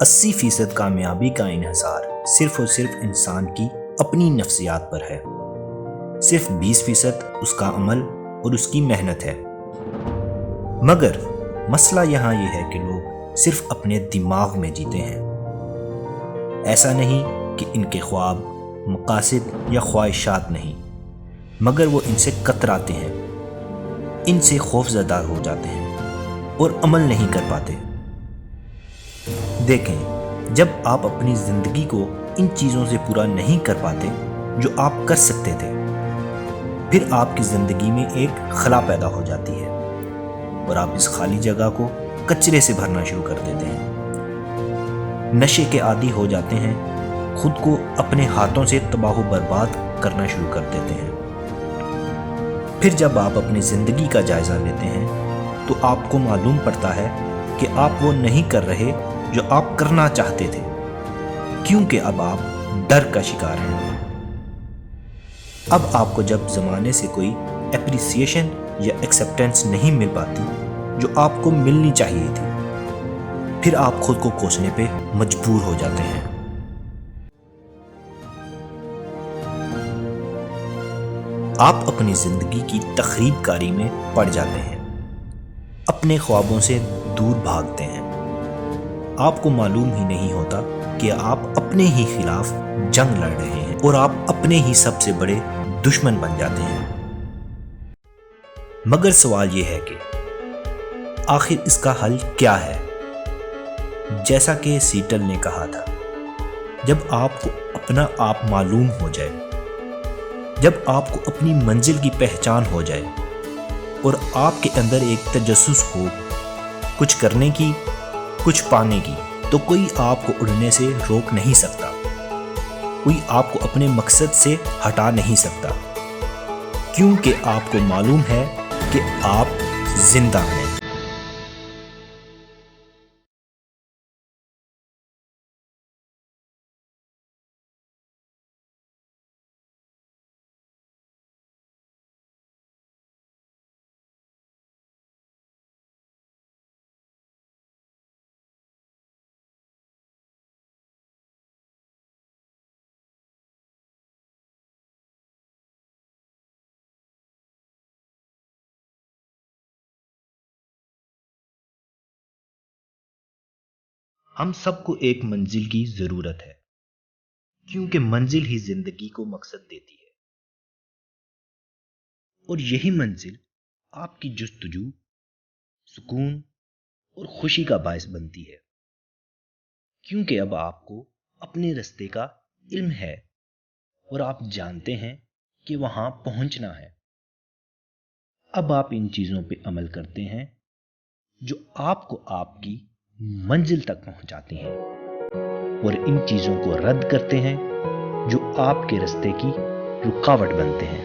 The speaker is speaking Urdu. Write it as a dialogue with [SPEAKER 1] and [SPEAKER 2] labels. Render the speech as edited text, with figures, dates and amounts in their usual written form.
[SPEAKER 1] 80% کامیابی کا انحصار صرف اور صرف انسان کی اپنی نفسیات پر ہے، صرف 20% اس کا عمل اور اس کی محنت ہے۔ مگر مسئلہ یہاں یہ ہے کہ لوگ صرف اپنے دماغ میں جیتے ہیں۔ ایسا نہیں کہ ان کے خواب، مقاصد یا خواہشات نہیں، مگر وہ ان سے کتراتے ہیں، ان سے خوف زدہ ہو جاتے ہیں اور عمل نہیں کر پاتے۔ دیکھیں، جب آپ اپنی زندگی کو ان چیزوں سے پورا نہیں کر پاتے جو آپ کر سکتے تھے، پھر آپ کی زندگی میں ایک خلا پیدا ہو جاتی ہے اور آپ اس خالی جگہ کو کچرے سے بھرنا شروع کر دیتے ہیں۔ نشے کے عادی ہو جاتے ہیں، خود کو اپنے ہاتھوں سے تباہ و برباد کرنا شروع کر دیتے ہیں۔ پھر جب آپ اپنی زندگی کا جائزہ لیتے ہیں تو آپ کو معلوم پڑتا ہے کہ آپ وہ نہیں کر رہے جو آپ کرنا چاہتے تھے، کیونکہ اب آپ ڈر کا شکار ہیں۔ اب آپ کو جب زمانے سے کوئی اپریسیشن یا ایکسیپٹنس نہیں مل پاتی جو آپ کو ملنی چاہیے تھی، پھر آپ خود کو کوسنے پہ مجبور ہو جاتے ہیں۔ آپ اپنی زندگی کی تخریب کاری میں پڑ جاتے ہیں، اپنے خوابوں سے دور بھاگتے ہیں۔ آپ کو معلوم ہی نہیں ہوتا کہ آپ اپنے ہی خلاف جنگ لڑ رہے ہیں اور آپ اپنے ہی سب سے بڑے دشمن بن جاتے ہیں۔ مگر سوال یہ ہے کہ آخر اس کا حل کیا ہے؟ جیسا کہ سیٹل نے کہا تھا، جب آپ کو اپنا آپ معلوم ہو جائے، جب آپ کو اپنی منزل کی پہچان ہو جائے اور آپ کے اندر ایک تجسس ہو کچھ کرنے کی، کچھ پانے کی، تو کوئی آپ کو اڑنے سے روک نہیں سکتا، کوئی آپ کو اپنے مقصد سے ہٹا نہیں سکتا، کیونکہ آپ کو معلوم ہے کہ آپ زندہ ہیں۔ ہم سب کو ایک منزل کی ضرورت ہے، کیونکہ منزل ہی زندگی کو مقصد دیتی ہے، اور یہی منزل آپ کی جستجو، سکون اور خوشی کا باعث بنتی ہے، کیونکہ اب آپ کو اپنے راستے کا علم ہے اور آپ جانتے ہیں کہ وہاں پہنچنا ہے۔ اب آپ ان چیزوں پہ عمل کرتے ہیں جو آپ کو آپ کی منزل تک پہنچاتی ہیں، اور ان چیزوں کو رد کرتے ہیں جو آپ کے راستے کی رکاوٹ بنتے ہیں۔